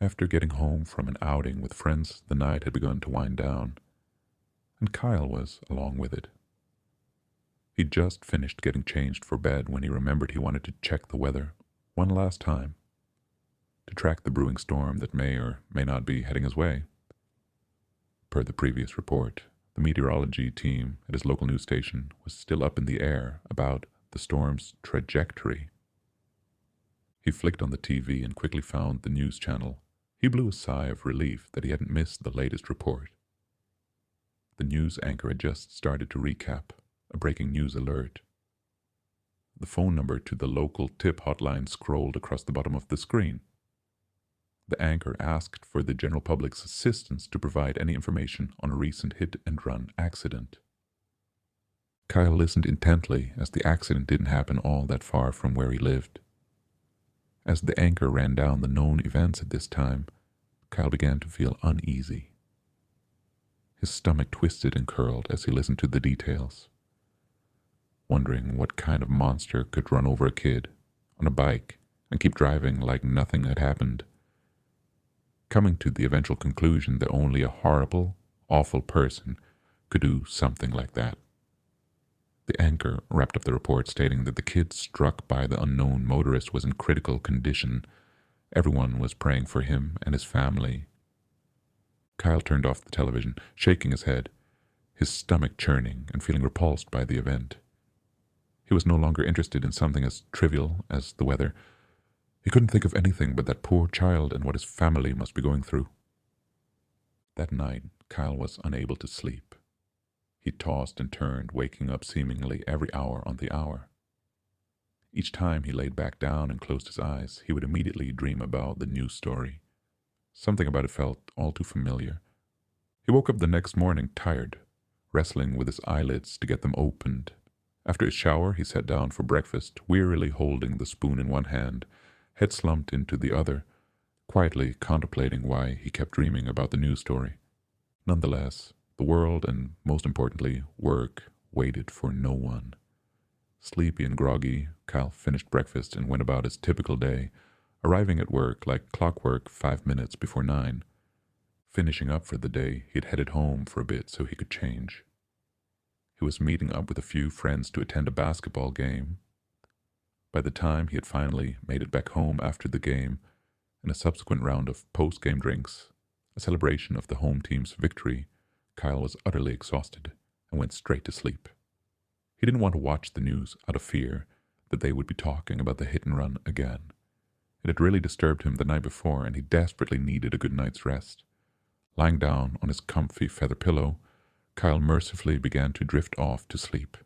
After getting home from an outing with friends, the night had begun to wind down, and Kyle was along with it. He'd just finished getting changed for bed when he remembered he wanted to check the weather one last time, to track the brewing storm that may or may not be heading his way. Per the previous report, the meteorology team at his local news station was still up in the air about the storm's trajectory. He flicked on the TV and quickly found the news channel. He blew a sigh of relief that he hadn't missed the latest report. The news anchor had just started to recap a breaking news alert. The phone number to the local tip hotline scrolled across the bottom of the screen. The anchor asked for the general public's assistance to provide any information on a recent hit-and-run accident. Kyle listened intently as the accident didn't happen all that far from where he lived. As the anchor ran down the known events at this time, Kyle began to feel uneasy. His stomach twisted and curled as he listened to the details, wondering what kind of monster could run over a kid on a bike and keep driving like nothing had happened, coming to the eventual conclusion that only a horrible, awful person could do something like that. The anchor wrapped up the report stating that the kid struck by the unknown motorist was in critical condition. Everyone was praying for him and his family. Kyle turned off the television, shaking his head, his stomach churning and feeling repulsed by the event. He was no longer interested in something as trivial as the weather. He couldn't think of anything but that poor child and what his family must be going through. That night, Kyle was unable to sleep. He tossed and turned, waking up seemingly every hour on the hour. Each time he laid back down and closed his eyes, he would immediately dream about the news story. Something about it felt all too familiar. He woke up the next morning tired, wrestling with his eyelids to get them opened. After his shower, he sat down for breakfast, wearily holding the spoon in one hand, head slumped into the other, quietly contemplating why he kept dreaming about the news story. Nonetheless, the world and, most importantly, work waited for no one. Sleepy and groggy, Kyle finished breakfast and went about his typical day, arriving at work like clockwork 5 minutes before 9. Finishing up for the day, he'd headed home for a bit so he could change. He was meeting up with a few friends to attend a basketball game. By the time he had finally made it back home after the game and a subsequent round of post-game drinks, a celebration of the home team's victory, Kyle was utterly exhausted and went straight to sleep. He didn't want to watch the news out of fear that they would be talking about the hit and run again. It had really disturbed him the night before, and he desperately needed a good night's rest. Lying down on his comfy feather pillow, Kyle mercifully began to drift off to sleep.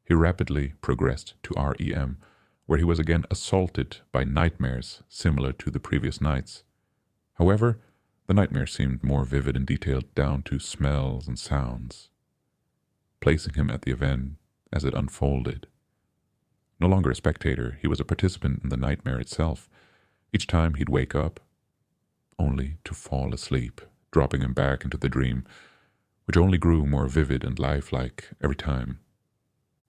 He rapidly progressed to REM, where he was again assaulted by nightmares similar to the previous nights. However, the nightmares seemed more vivid and detailed down to smells and sounds, placing him at the event as it unfolded. No longer a spectator, he was a participant in the nightmare itself. Each time he'd wake up, only to fall asleep, dropping him back into the dream, which only grew more vivid and lifelike every time.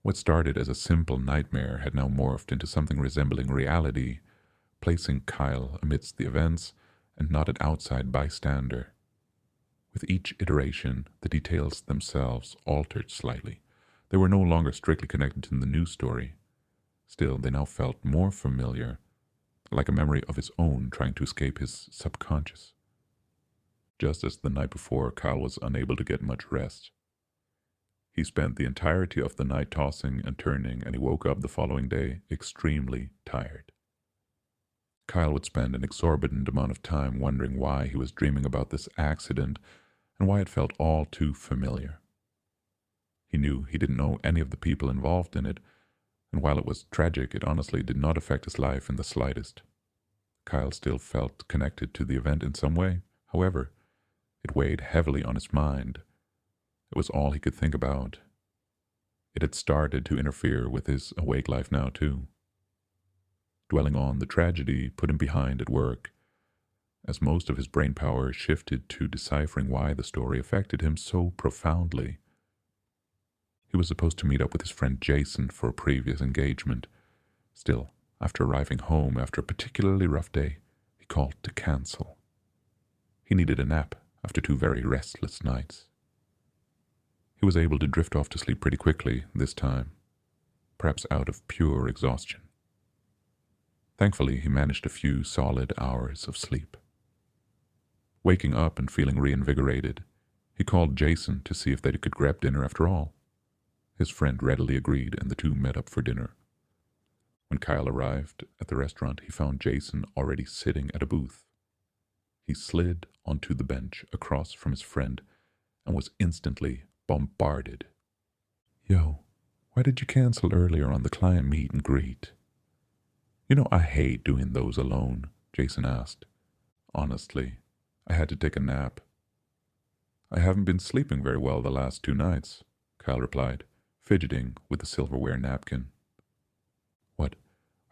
What started as a simple nightmare had now morphed into something resembling reality, placing Kyle amidst the events and not an outside bystander. With each iteration, the details themselves altered slightly. They were no longer strictly connected to the news story. Still, they now felt more familiar, like a memory of his own trying to escape his subconscious. Just as the night before, Kyle was unable to get much rest. He spent the entirety of the night tossing and turning, and he woke up the following day extremely tired. Kyle would spend an exorbitant amount of time wondering why he was dreaming about this accident and why it felt all too familiar. He knew he didn't know any of the people involved in it, and while it was tragic, it honestly did not affect his life in the slightest. Kyle still felt connected to the event in some way. However, it weighed heavily on his mind. It was all he could think about. It had started to interfere with his awake life now, too. Dwelling on the tragedy put him behind at work, as most of his brain power shifted to deciphering why the story affected him so profoundly. He was supposed to meet up with his friend Jason for a previous engagement. Still, after arriving home after a particularly rough day, he called to cancel. He needed a nap after 2 very restless nights. He was able to drift off to sleep pretty quickly this time, perhaps out of pure exhaustion. Thankfully, he managed a few solid hours of sleep. Waking up and feeling reinvigorated, he called Jason to see if they could grab dinner after all. His friend readily agreed, and the two met up for dinner. When Kyle arrived at the restaurant, he found Jason already sitting at a booth. He slid onto the bench across from his friend and was instantly bombarded. "Yo, why did you cancel earlier on the client meet and greet?" "You know, I hate doing those alone," Jason asked. "Honestly, I had to take a nap." "I haven't been sleeping very well the last 2 nights," Kyle replied, fidgeting with the silverware napkin. "What,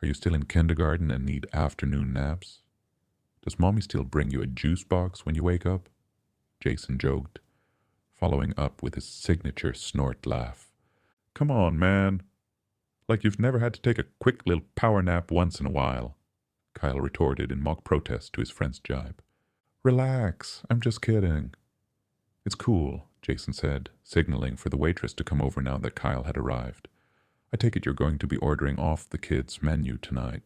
are you still in kindergarten and need afternoon naps? Does mommy still bring you a juice box when you wake up?" Jason joked, following up with his signature snort laugh. "Come on, man. Like you've never had to take a quick little power nap once in a while," Kyle retorted in mock protest to his friend's jibe. "Relax, I'm just kidding." "It's cool," Jason said, signaling for the waitress to come over now that Kyle had arrived. "I take it you're going to be ordering off the kids' menu tonight."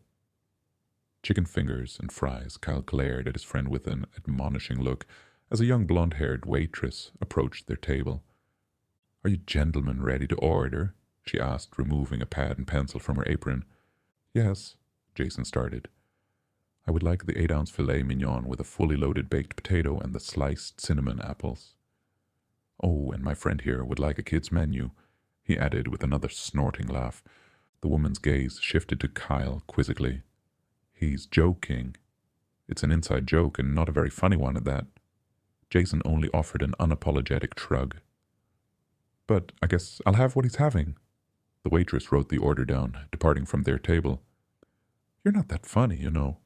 Chicken fingers and fries, Kyle glared at his friend with an admonishing look as a young blonde-haired waitress approached their table. "Are you gentlemen ready to order?" she asked, removing a pad and pencil from her apron. "Yes," Jason started. "I would like the 8-ounce filet mignon with a fully loaded baked potato and the sliced cinnamon apples." "Oh, and my friend here would like a kid's menu," he added with another snorting laugh. The woman's gaze shifted to Kyle quizzically. "He's joking. It's an inside joke, and not a very funny one at that." Jason only offered an unapologetic shrug. "But I guess I'll have what he's having." The waitress wrote the order down, departing from their table. "You're not that funny, you know."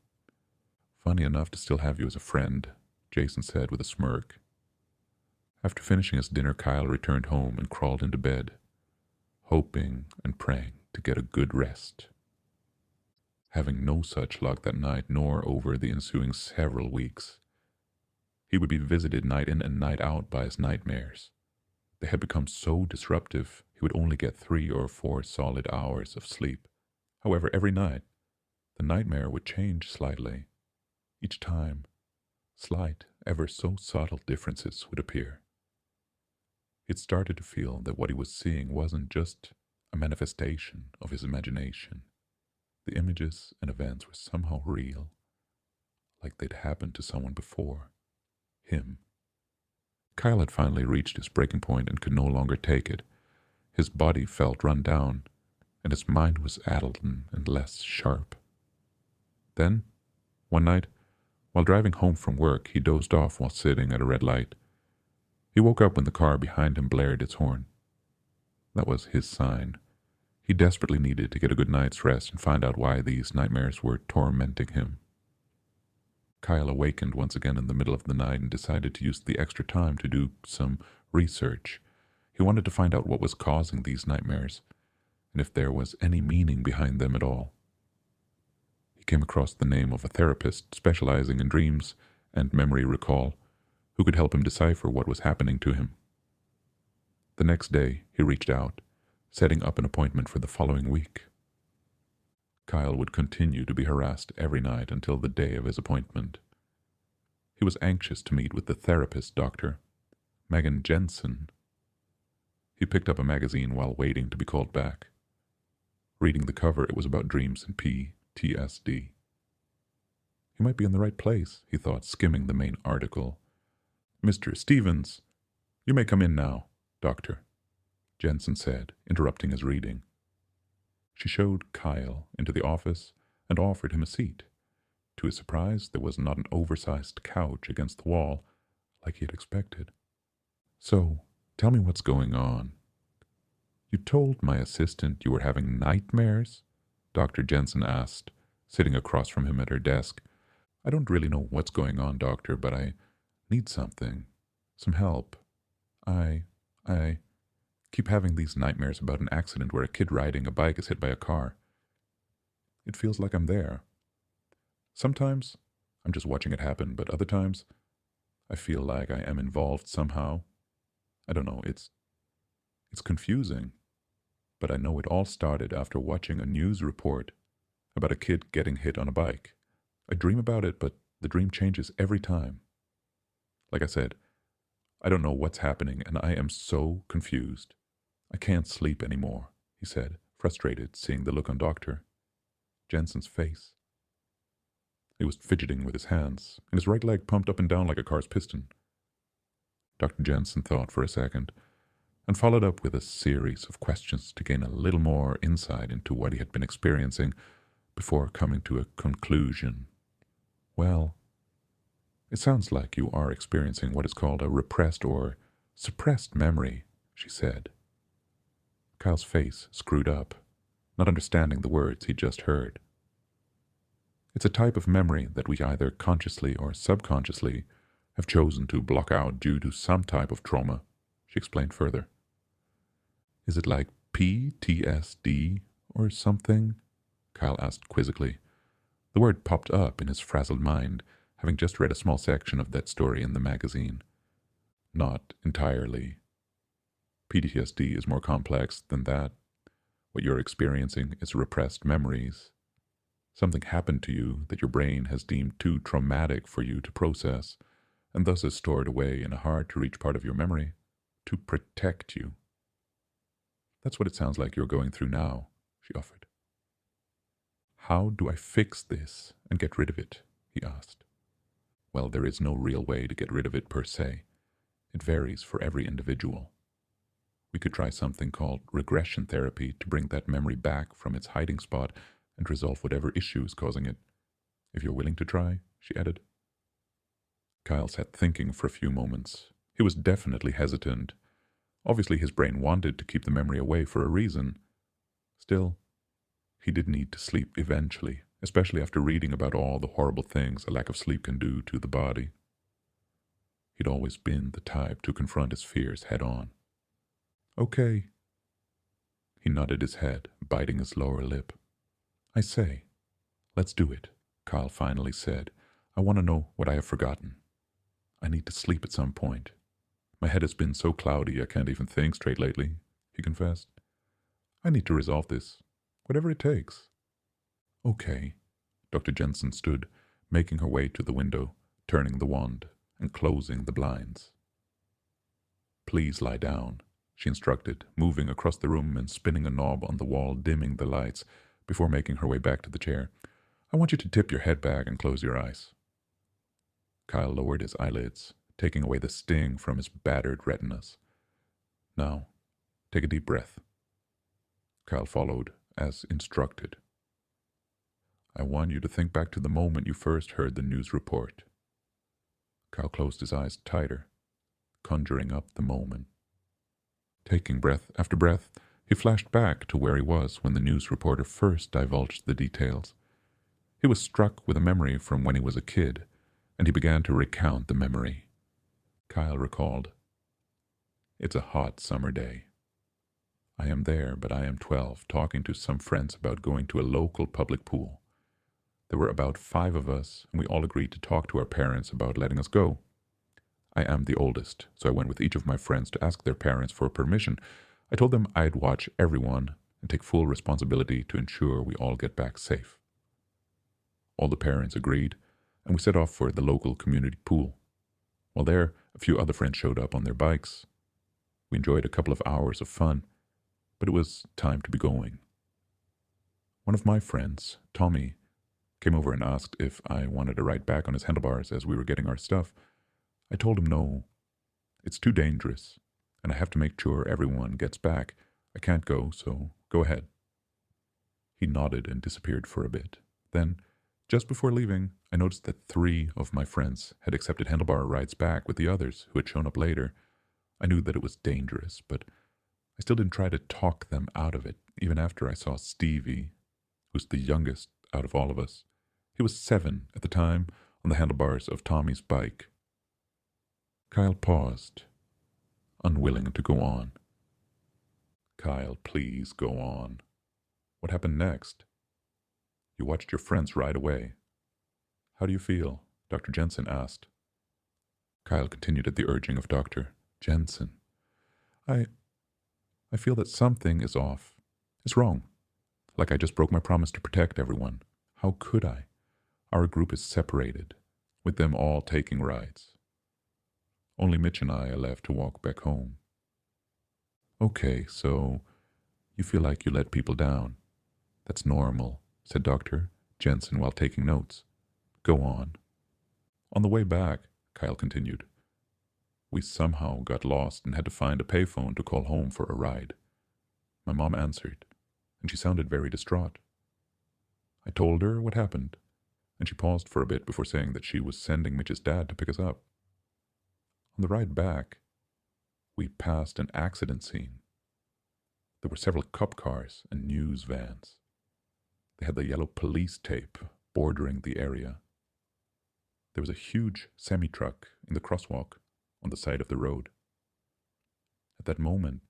"Funny enough to still have you as a friend," Jason said with a smirk. After finishing his dinner, Kyle returned home and crawled into bed, hoping and praying to get a good rest. Having no such luck that night nor over the ensuing several weeks, he would be visited night in and night out by his nightmares. They had become so disruptive he would only get 3 or 4 solid hours of sleep. However, every night, the nightmare would change slightly. Each time, slight, ever so subtle differences would appear. It started to feel that what he was seeing wasn't just a manifestation of his imagination. The images and events were somehow real, like they'd happened to someone before. Him. Kyle had finally reached his breaking point and could no longer take it. His body felt run down, and his mind was addled and less sharp. Then, one night, while driving home from work, he dozed off while sitting at a red light. He woke up when the car behind him blared its horn. That was his sign. He desperately needed to get a good night's rest and find out why these nightmares were tormenting him. Kyle awakened once again in the middle of the night and decided to use the extra time to do some research. He wanted to find out what was causing these nightmares, and if there was any meaning behind them at all. He came across the name of a therapist specializing in dreams and memory recall, who could help him decipher what was happening to him. The next day, he reached out, setting up an appointment for the following week. Kyle would continue to be harassed every night until the day of his appointment. He was anxious to meet with the therapist doctor, Megan Jensen. He picked up a magazine while waiting to be called back. Reading the cover, it was about dreams and PTSD. He might be in the right place, he thought, skimming the main article. "Mr. Stevens, you may come in now, doctor," Jensen said, interrupting his reading. She showed Kyle into the office and offered him a seat. To his surprise, there was not an oversized couch against the wall, like he had expected. "So, tell me what's going on." "You told my assistant you were having nightmares?" Dr. Jensen asked, sitting across from him at her desk. "I don't really know what's going on, doctor, but I need something. Some help. I keep having these nightmares about an accident where a kid riding a bike is hit by a car. It feels like I'm there. Sometimes I'm just watching it happen, but other times I feel like I am involved somehow. I don't know, it's confusing, but I know it all started after watching a news report about a kid getting hit on a bike. I dream about it, but the dream changes every time. Like I said, I don't know what's happening, and I am so confused. I can't sleep anymore, he said, frustrated, seeing the look on Dr. Jensen's face. He was fidgeting with his hands, and his right leg pumped up and down like a car's piston. Dr. Jensen thought for a second, and followed up with a series of questions to gain a little more insight into what he had been experiencing before coming to a conclusion. Well, it sounds like you are experiencing what is called a repressed or suppressed memory, she said. Kyle's face screwed up, not understanding the words he just heard. It's a type of memory that we either consciously or subconsciously have chosen to block out due to some type of trauma, she explained further. Is it like PTSD or something? Kyle asked quizzically. The word popped up in his frazzled mind, having just read a small section of that story in the magazine. Not entirely. PTSD is more complex than that. What you're experiencing is repressed memories. Something happened to you that your brain has deemed too traumatic for you to process, and thus is stored away in a hard-to-reach part of your memory to protect you. That's what it sounds like you're going through now, she offered. How do I fix this and get rid of it? He asked. Well, there is no real way to get rid of it per se. It varies for every individual. We could try something called regression therapy to bring that memory back from its hiding spot and resolve whatever issue is causing it. If you're willing to try, she added. Kyle sat thinking for a few moments. He was definitely hesitant. Obviously his brain wanted to keep the memory away for a reason. Still, he did need to sleep eventually, especially after reading about all the horrible things a lack of sleep can do to the body. He'd always been the type to confront his fears head on. Okay. He nodded his head, biting his lower lip. I say, let's do it, Kyle finally said. I want to know what I have forgotten. I need to sleep at some point. My head has been so cloudy I can't even think straight lately, he confessed. I need to resolve this, whatever it takes. Okay. Dr. Jensen stood, making her way to the window, turning the wand, and closing the blinds. Please lie down, she instructed, moving across the room and spinning a knob on the wall, dimming the lights, before making her way back to the chair. I want you to tip your head back and close your eyes. Kyle lowered his eyelids, taking away the sting from his battered retinas. Now, take a deep breath. Kyle followed, as instructed. I want you to think back to the moment you first heard the news report. Kyle closed his eyes tighter, conjuring up the moment. Taking breath after breath, he flashed back to where he was when the news reporter first divulged the details. He was struck with a memory from when he was a kid, and he began to recount the memory. Kyle recalled, It's a hot summer day. I am there, but I am 12, talking to some friends about going to a local public pool. There were about 5 of us, and we all agreed to talk to our parents about letting us go. I am the oldest, so I went with each of my friends to ask their parents for permission. I told them I'd watch everyone and take full responsibility to ensure we all get back safe. All the parents agreed, and we set off for the local community pool. While there, a few other friends showed up on their bikes. We enjoyed a couple of hours of fun, but it was time to be going. One of my friends, Tommy, came over and asked if I wanted to ride back on his handlebars as we were getting our stuff. I told him no. It's too dangerous, and I have to make sure everyone gets back. I can't go, so go ahead. He nodded and disappeared for a bit. Then, just before leaving, I noticed that 3 of my friends had accepted handlebar rides back with the others who had shown up later. I knew that it was dangerous, but I still didn't try to talk them out of it, even after I saw Stevie, who's the youngest out of all of us. He was 7 at the time, on the handlebars of Tommy's bike. Kyle paused, unwilling to go on. Kyle, please go on. What happened next? You watched your friends ride away. How do you feel? Dr. Jensen asked. Kyle continued at the urging of Dr. Jensen. I feel that something is off. It's wrong. Like I just broke my promise to protect everyone. How could I? Our group is separated, with them all taking rides. Only Mitch and I are left to walk back home. Okay, so you feel like you let people down. That's normal, said Dr. Jensen while taking notes. Go on. On the way back, Kyle continued, we somehow got lost and had to find a payphone to call home for a ride. My mom answered, and she sounded very distraught. I told her what happened, and she paused for a bit before saying that she was sending Mitch's dad to pick us up. On the ride back, we passed an accident scene. There were several cop cars and news vans. They had the yellow police tape bordering the area. There was a huge semi-truck in the crosswalk on the side of the road. At that moment,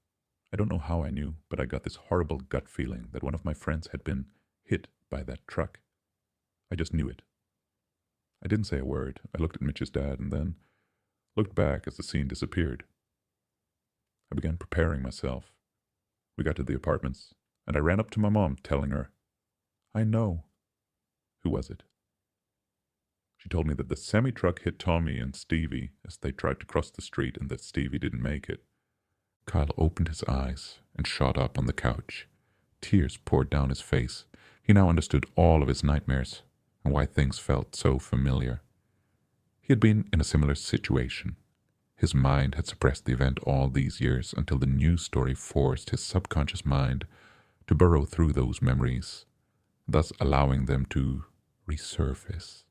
I don't know how I knew, but I got this horrible gut feeling that one of my friends had been hit by that truck. I just knew it. I didn't say a word. I looked at Mitch's dad and then looked back as the scene disappeared. I began preparing myself. We got to the apartments, and I ran up to my mom, telling her, I know. Who was it? She told me that the semi-truck hit Tommy and Stevie as they tried to cross the street and that Stevie didn't make it. Kyle opened his eyes and shot up on the couch. Tears poured down his face. He now understood all of his nightmares and why things felt so familiar. He had been in a similar situation. His mind had suppressed the event all these years until the news story forced his subconscious mind to burrow through those memories, thus allowing them to resurface.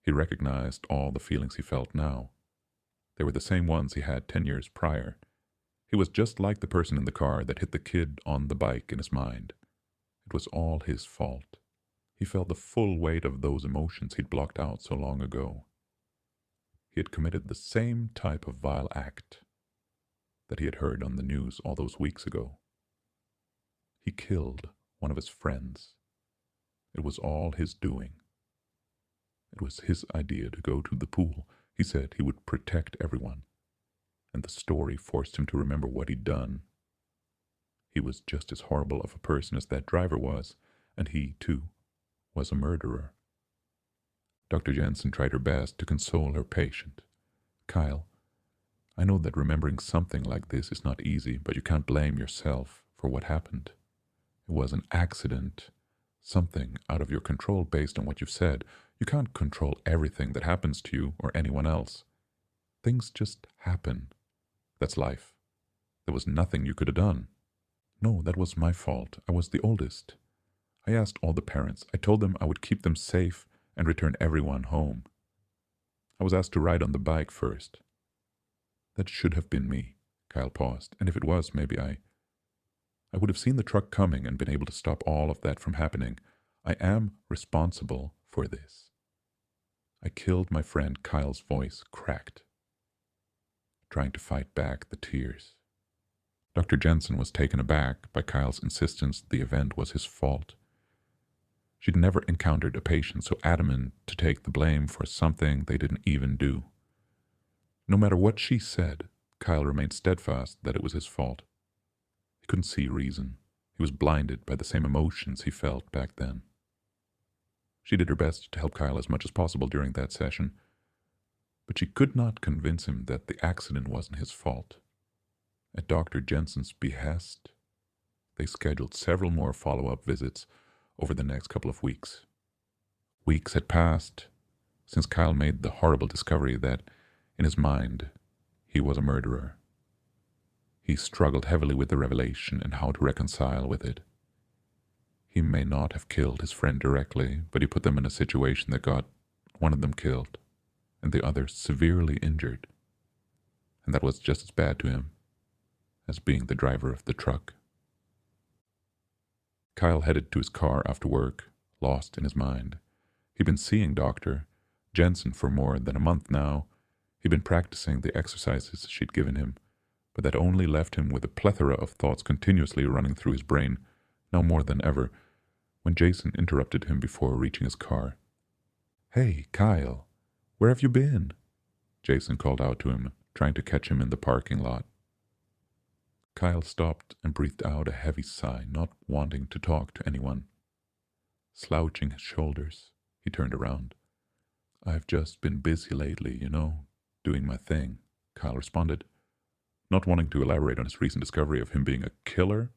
He recognized all the feelings he felt now. They were the same ones he had 10 years prior. He was just like the person in the car that hit the kid on the bike in his mind. It was all his fault. He felt the full weight of those emotions he'd blocked out so long ago. He had committed the same type of vile act that he had heard on the news all those weeks ago. He killed one of his friends. It was all his doing. It was his idea to go to the pool. He said he would protect everyone. And the story forced him to remember what he'd done. He was just as horrible of a person as that driver was, and he, too, was a murderer. Dr. Jensen tried her best to console her patient. Kyle, I know that remembering something like this is not easy, but you can't blame yourself for what happened. It was an accident, something out of your control based on what you've said. You can't control everything that happens to you or anyone else. Things just happen. That's life. There was nothing you could have done. No, that was my fault. I was the oldest. I asked all the parents. I told them I would keep them safe and return everyone home. I was asked to ride on the bike first. That should have been me. Kyle paused. And if it was, maybe I would have seen the truck coming and been able to stop all of that from happening. I am responsible for this. I killed my friend. Kyle's voice cracked, trying to fight back the tears. Dr. Jensen was taken aback by Kyle's insistence the event was his fault. She'd never encountered a patient so adamant to take the blame for something they didn't even do. No matter what she said, Kyle remained steadfast that it was his fault. He couldn't see reason. He was blinded by the same emotions he felt back then. She did her best to help Kyle as much as possible during that session, but she could not convince him that the accident wasn't his fault. At Dr. Jensen's behest, they scheduled several more follow-up visits over the next couple of weeks. Weeks had passed since Kyle made the horrible discovery that, in his mind, he was a murderer. He struggled heavily with the revelation and how to reconcile with it. He may not have killed his friend directly, but he put them in a situation that got one of them killed and the other severely injured. And that was just as bad to him as being the driver of the truck. Kyle headed to his car after work, lost in his mind. He'd been seeing Dr. Jensen for more than a month now. He'd been practicing the exercises she'd given him, but that only left him with a plethora of thoughts continuously running through his brain, now more than ever, when Jason interrupted him before reaching his car. "Hey, Kyle, where have you been?" Jason called out to him, trying to catch him in the parking lot. Kyle stopped and breathed out a heavy sigh, not wanting to talk to anyone. Slouching his shoulders, he turned around. "I've just been busy lately, doing my thing," Kyle responded, not wanting to elaborate on his recent discovery of him being a killer.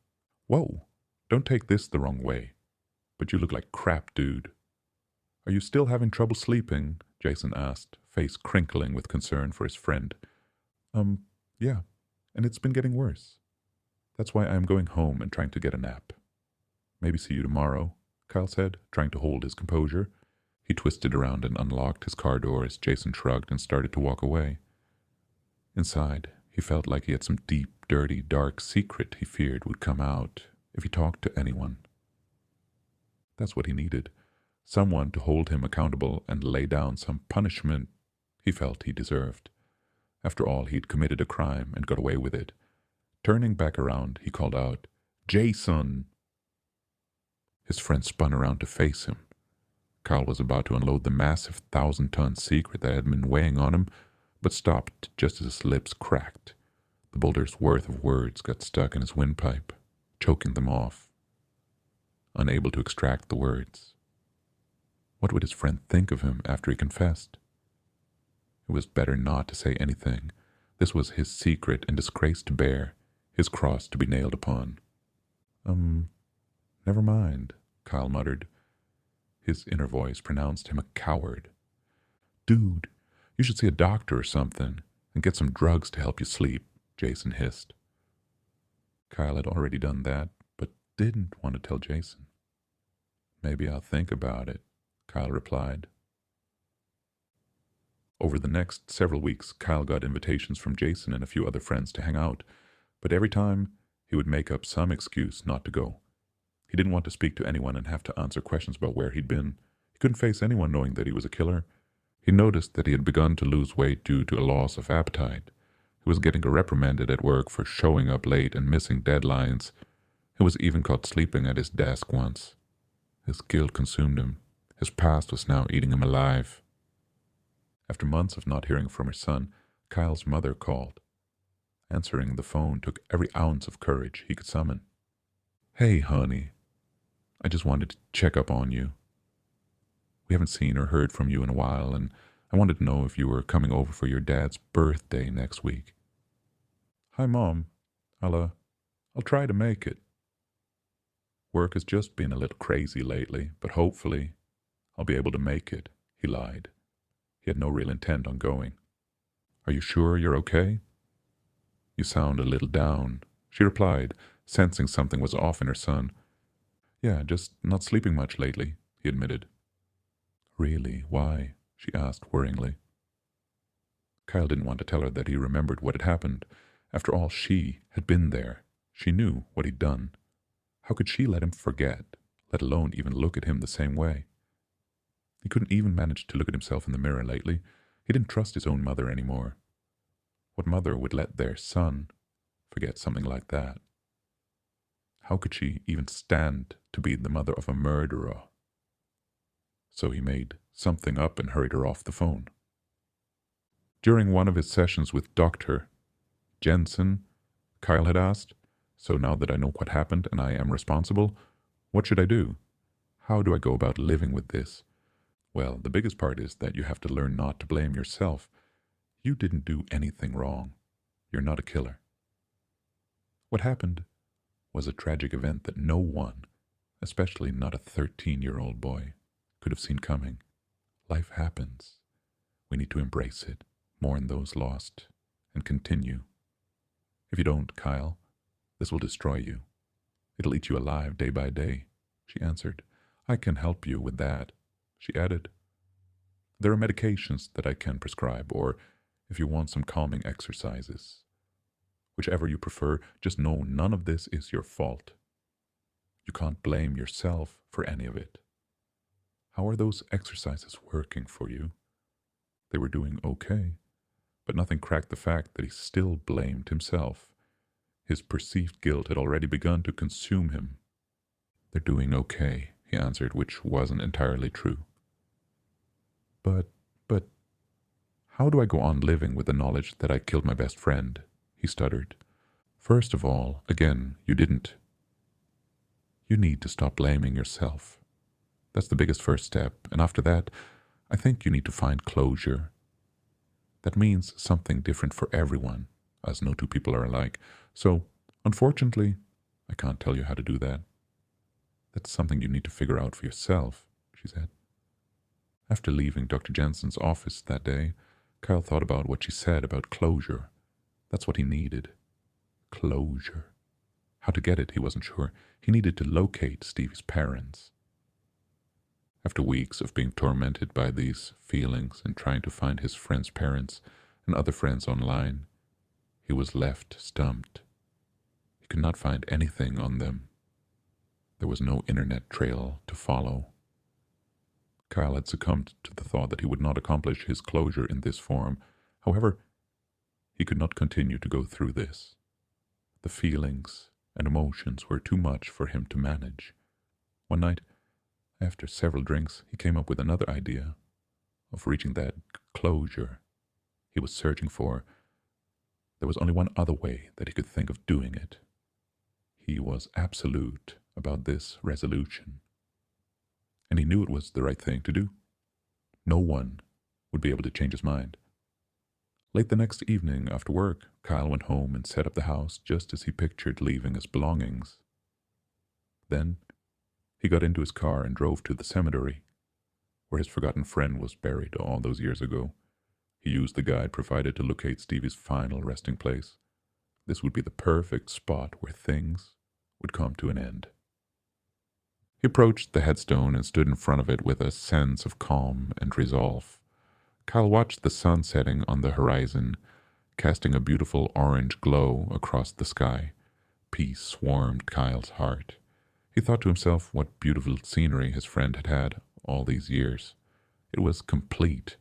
"Whoa, don't take this the wrong way, but you look like crap, dude." "Are you still having trouble sleeping?" Jason asked, face crinkling with concern for his friend. Yeah, and it's been getting worse. That's why I'm going home and trying to get a nap." "Maybe see you tomorrow," Kyle said, trying to hold his composure. He twisted around and unlocked his car door as Jason shrugged and started to walk away. Inside, he felt like he had some deep, dirty, dark secret he feared would come out if he talked to anyone. That's what he needed. Someone to hold him accountable and lay down some punishment he felt he deserved. After all, he'd committed a crime and got away with it. Turning back around, he called out, "Jason!" His friend spun around to face him. Kyle was about to unload the massive 1,000-ton secret that had been weighing on him, but stopped just as his lips cracked. The boulder's worth of words got stuck in his windpipe, choking them off. Unable to extract the words. What would his friend think of him after he confessed? It was better not to say anything. This was his secret and disgrace to bear, his cross to be nailed upon. Never mind," Kyle muttered. His inner voice pronounced him a coward. "Dude, you should see a doctor or something, and get some drugs to help you sleep," Jason hissed. Kyle had already done that, but didn't want to tell Jason. "Maybe I'll think about it," Kyle replied. Over the next several weeks, Kyle got invitations from Jason and a few other friends to hang out, but every time he would make up some excuse not to go. He didn't want to speak to anyone and have to answer questions about where he'd been. He couldn't face anyone knowing that he was a killer. He noticed that he had begun to lose weight due to a loss of appetite. He was getting reprimanded at work for showing up late and missing deadlines. He was even caught sleeping at his desk once. His guilt consumed him. His past was now eating him alive. After months of not hearing from her son, Kyle's mother called. Answering the phone took every ounce of courage he could summon. "Hey, honey. I just wanted to check up on you. We haven't seen or heard from you in a while, and I wanted to know if you were coming over for your dad's birthday next week." "Hi, Mom. I'll try to make it. Work has just been a little crazy lately, but hopefully I'll be able to make it," he lied. He had no real intent on going. "Are you sure you're okay?" "You sound a little down," she replied, sensing something was off in her son. "Yeah, just not sleeping much lately," he admitted. "Really? Why?" she asked worryingly. Kyle didn't want to tell her that he remembered what had happened. After all, she had been there. She knew what he'd done. How could she let him forget, let alone even look at him the same way? He couldn't even manage to look at himself in the mirror lately. He didn't trust his own mother anymore. What mother would let their son forget something like that? How could she even stand to be the mother of a murderer? So he made something up and hurried her off the phone. During one of his sessions with Dr. Jensen, Kyle had asked, "So now that I know what happened and I am responsible, what should I do? How do I go about living with this?" "Well, the biggest part is that you have to learn not to blame yourself. You didn't do anything wrong. You're not a killer. What happened was a tragic event that no one, especially not a 13-year-old boy, could have seen coming. Life happens. We need to embrace it, mourn those lost, and continue. If you don't, Kyle, this will destroy you. It'll eat you alive day by day," she answered. "I can help you with that," she added. "There are medications that I can prescribe, or if you want some calming exercises. Whichever you prefer, just know none of this is your fault. You can't blame yourself for any of it. How are those exercises working for you?" They were doing okay, but nothing cracked the fact that he still blamed himself. His perceived guilt had already begun to consume him. "They're doing okay," he answered, which wasn't entirely true. But, How do I go on living with the knowledge that I killed my best friend? He stuttered. First of all, again, you didn't. You need to stop blaming yourself. That's the biggest first step, and after that, I think you need to find closure. That means something different for everyone, as no two people are alike. So, unfortunately, I can't tell you how to do that. That's something you need to figure out for yourself, she said. After leaving Dr. Jensen's office that day, Kyle thought about what she said about closure. That's what he needed. Closure. How to get it, he wasn't sure. He needed to locate Stevie's parents. After weeks of being tormented by these feelings and trying to find his friends' parents and other friends online, he was left stumped. He could not find anything on them. There was no internet trail to follow. Kyle had succumbed to the thought that he would not accomplish his closure in this form. However, he could not continue to go through this. The feelings and emotions were too much for him to manage. One night, after several drinks, he came up with another idea of reaching that closure he was searching for. There was only one other way that he could think of doing it. He was absolute about this resolution, and he knew it was the right thing to do. No one would be able to change his mind. Late the next evening after work, Kyle went home and set up the house just as he pictured leaving his belongings. Then he got into his car and drove to the cemetery, where his forgotten friend was buried all those years ago. He used the guide provided to locate Stevie's final resting place. This would be the perfect spot where things would come to an end. He approached the headstone and stood in front of it with a sense of calm and resolve. Kyle watched the sun setting on the horizon, casting a beautiful orange glow across the sky. Peace warmed Kyle's heart. He thought to himself what beautiful scenery his friend had had all these years. It was complete,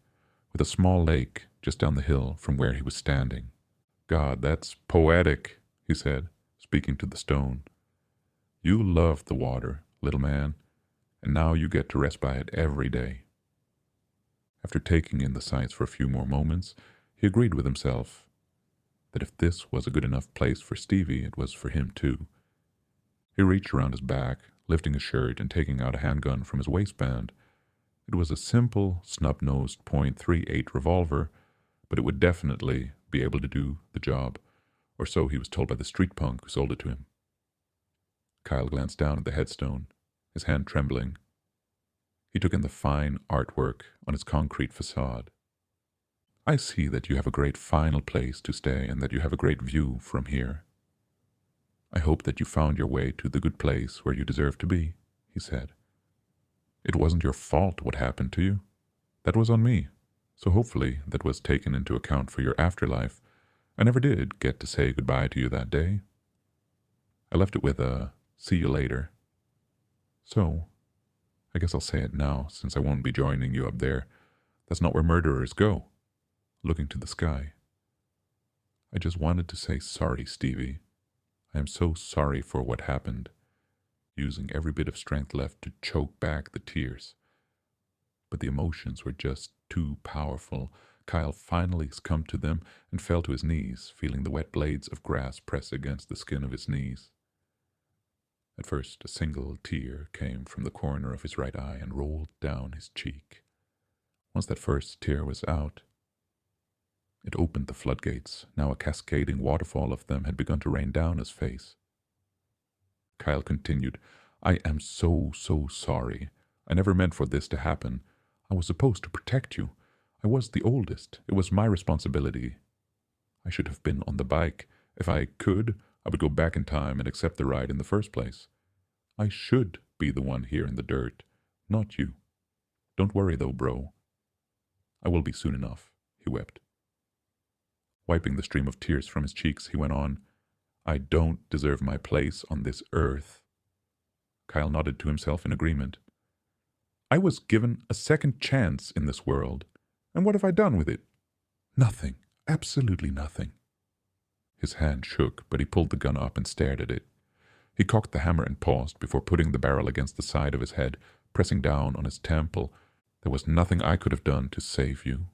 with a small lake just down the hill from where he was standing. God, that's poetic, he said, speaking to the stone. You love the water, little man, and now you get to rest by it every day. After taking in the sights for a few more moments, he agreed with himself that if this was a good enough place for Stevie, it was for him too. He reached around his back, lifting his shirt and taking out a handgun from his waistband. It was a simple, snub-nosed .38 revolver, but it would definitely be able to do the job, or so he was told by the street punk who sold it to him. Kyle glanced down at the headstone, his hand trembling. He took in the fine artwork on its concrete facade. I see that you have a great final place to stay and that you have a great view from here. I hope that you found your way to the good place where you deserve to be, he said. It wasn't your fault what happened to you. That was on me, so hopefully that was taken into account for your afterlife. I never did get to say goodbye to you that day. I left it with a see you later. So, I guess I'll say it now, since I won't be joining you up there. That's not where murderers go. Looking to the sky. I just wanted to say sorry, Stevie. I am so sorry for what happened, using every bit of strength left to choke back the tears. But the emotions were just too powerful. Kyle finally succumbed to them and fell to his knees, feeling the wet blades of grass press against the skin of his knees. At first, a single tear came from the corner of his right eye and rolled down his cheek. Once that first tear was out, it opened the floodgates. Now a cascading waterfall of them had begun to rain down his face. Kyle continued, I am so sorry. I never meant for this to happen. I was supposed to protect you. I was the oldest. It was my responsibility. I should have been on the bike. If I could, I would go back in time and accept the ride in the first place. I should be the one here in the dirt, not you. Don't worry though, bro. I will be soon enough, he wept. Wiping the stream of tears from his cheeks, he went on, I don't deserve my place on this earth. Kyle nodded to himself in agreement. I was given a second chance in this world, and what have I done with it? Nothing. Absolutely nothing. His hand shook, but he pulled the gun up and stared at it. He cocked the hammer and paused before putting the barrel against the side of his head, pressing down on his temple. There was nothing I could have done to save you.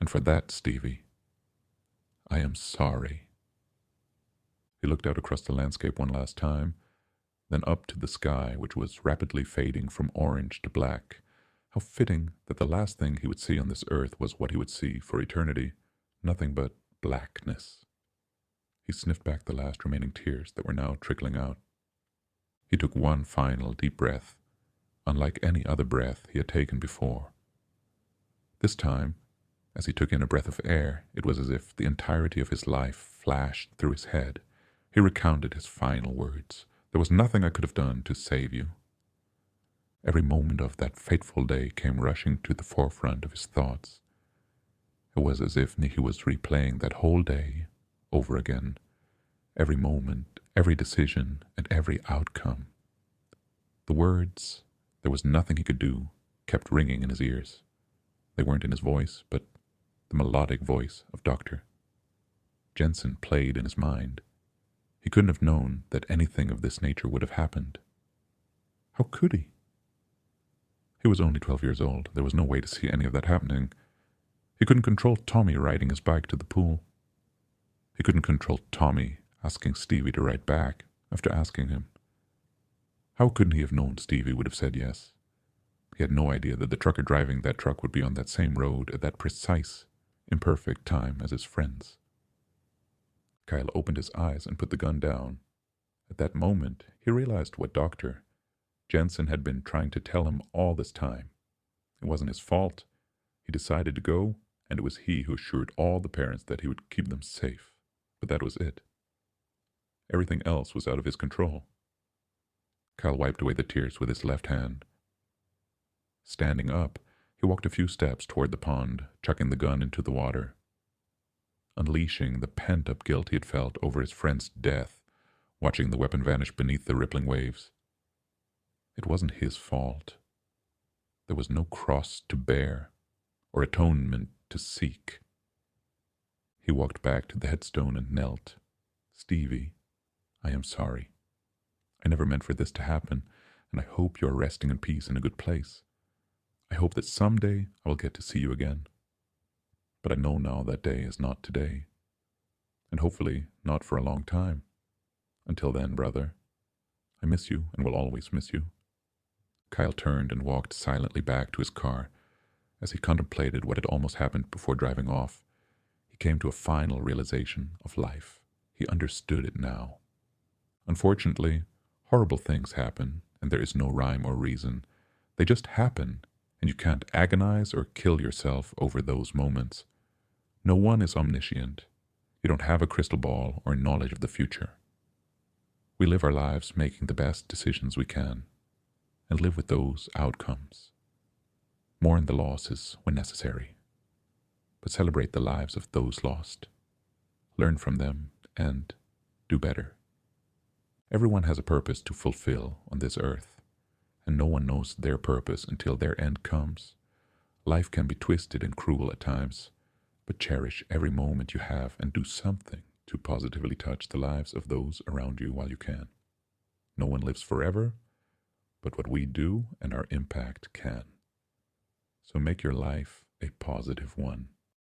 And for that, Stevie, I am sorry." He looked out across the landscape one last time, then up to the sky, which was rapidly fading from orange to black. How fitting that the last thing he would see on this earth was what he would see for eternity, nothing but blackness. He sniffed back the last remaining tears that were now trickling out. He took one final deep breath, unlike any other breath he had taken before. This time, as he took in a breath of air, it was as if the entirety of his life flashed through his head. He recounted his final words. "There was nothing I could have done to save you." Every moment of that fateful day came rushing to the forefront of his thoughts. It was as if he was replaying that whole day over again, every moment, every decision, and every outcome. The words, "there was nothing he could do," kept ringing in his ears. They weren't in his voice, but the melodic voice of Dr. Jensen played in his mind. He couldn't have known that anything of this nature would have happened. How could he? He was only 12 years old. There was no way to see any of that happening. He couldn't control Tommy riding his bike to the pool. He couldn't control Tommy asking Stevie to ride back after asking him. How couldn't he have known Stevie would have said yes? He had no idea that the trucker driving that truck would be on that same road at that precise, imperfect time as his friends. Kyle opened his eyes and put the gun down. At that moment, he realized what Dr. Jensen had been trying to tell him all this time. It wasn't his fault. He decided to go, and it was he who assured all the parents that he would keep them safe. But that was it. Everything else was out of his control. Kyle wiped away the tears with his left hand. Standing up, he walked a few steps toward the pond, chucking the gun into the water. Unleashing the pent-up guilt he had felt over his friend's death, watching the weapon vanish beneath the rippling waves. It wasn't his fault. There was no cross to bear, or atonement to seek. He walked back to the headstone and knelt. "Stevie, I am sorry. I never meant for this to happen, and I hope you are resting in peace in a good place. I hope that someday I will get to see you again. But I know now that day is not today, and hopefully not for a long time. Until then, brother, I miss you and will always miss you." Kyle turned and walked silently back to his car. As he contemplated what had almost happened before driving off, he came to a final realization of life. He understood it now. Unfortunately, horrible things happen, and there is no rhyme or reason. They just happen, and you can't agonize or kill yourself over those moments. No one is omniscient. You don't have a crystal ball or knowledge of the future. We live our lives making the best decisions we can, and live with those outcomes. Mourn the losses when necessary, but celebrate the lives of those lost. Learn from them and do better. Everyone has a purpose to fulfill on this earth, and no one knows their purpose until their end comes. Life can be twisted and cruel at times, but cherish every moment you have and do something to positively touch the lives of those around you while you can. No one lives forever, but what we do and our impact can. So make your life a positive one.